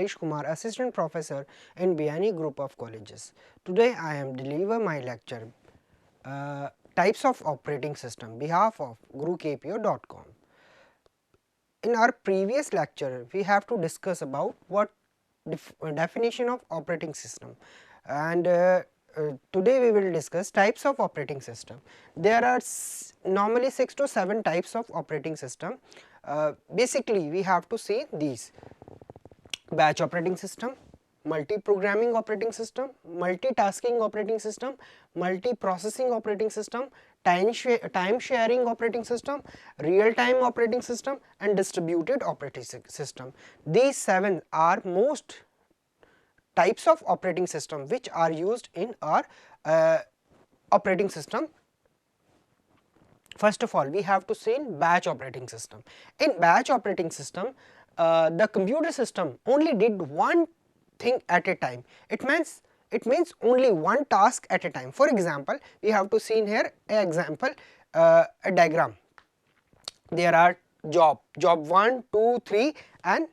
Kamlesh Kumar, Assistant Professor in Biyani Group of Colleges. Today I am deliver my lecture Types of Operating System behalf of GuruKPO.com. In our previous lecture, we have to discuss about what definition of operating system, and today we will discuss types of operating system. There are normally 6 to 7 types of operating system. Basically, we have to see these: batch operating system, multi-programming operating system, multitasking operating system, multi-processing operating system, time sharing operating system, real-time operating system, and distributed operating system. These 7 are most types of operating system which are used in our operating system. First of all, we have to see in batch operating system. In batch operating system, the computer system only did one thing at a time. It means only one task at a time. For example, we have to see in here an example, a diagram. There are job 1, 2, 3 and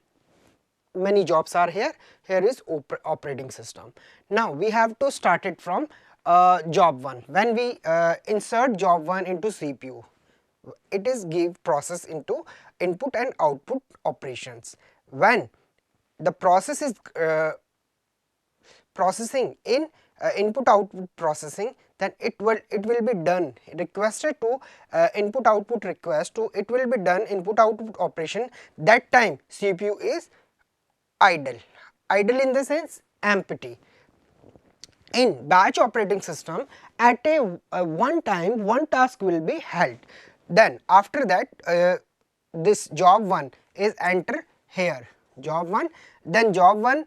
many jobs are here. Here is operating system. Now we have to start it from job 1. When we insert job 1 into CPU, it is give process into input and output operations. When the process is processing in input output processing, then it will be done requested to input output request to it will be done input output operation. That time CPU is idle in the sense empty. In batch operating system, at a one time one task will be held. Then after that this job 1 is enter here, job 1, then job 1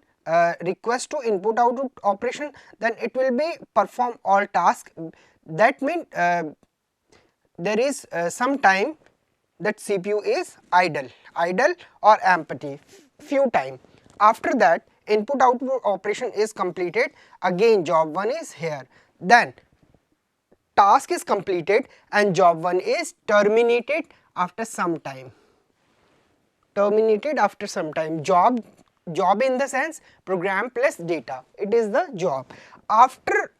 request to input output operation, then it will be perform all tasks. That means there is some time that CPU is idle or empty few time. After that input output operation is completed, again job 1 is here, then task is completed and job 1 is terminated after some time. Job in the sense program plus data, it is the job. After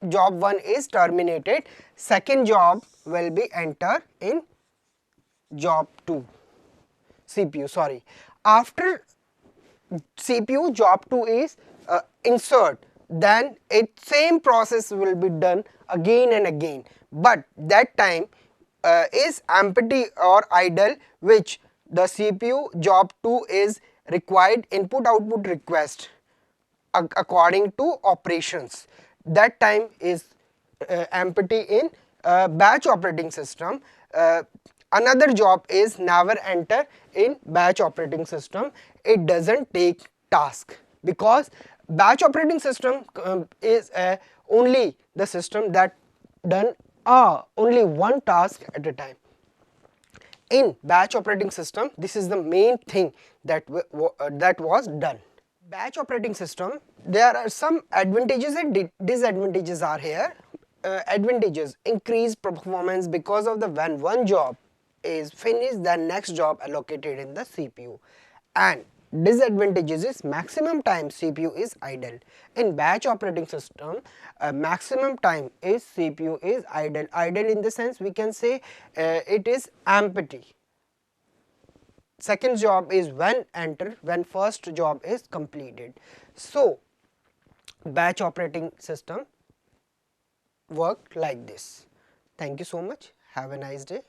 job 1 is terminated, second job will be enter in job 2 CPU, sorry. After CPU job 2 is insert, then same process will be done again and again, but that time is empty or idle, which the CPU job 2 is required input output request according to operations. That time is empty in batch operating system. Another job is never enter in batch operating system. It doesn't take task, because batch operating system is only the system that done only one task at a time. In batch operating system, this is the main thing that was done. Batch operating system, there are some advantages and disadvantages are here. Advantages: increase performance because of the when one job is finished, then next job allocated in the CPU. And disadvantages is maximum time CPU is idle. In batch operating system, maximum time is CPU is idle. Idle in the sense we can say it is empty. Second job is when enter, when first job is completed. So batch operating system work like this. Thank you so much. Have a nice day.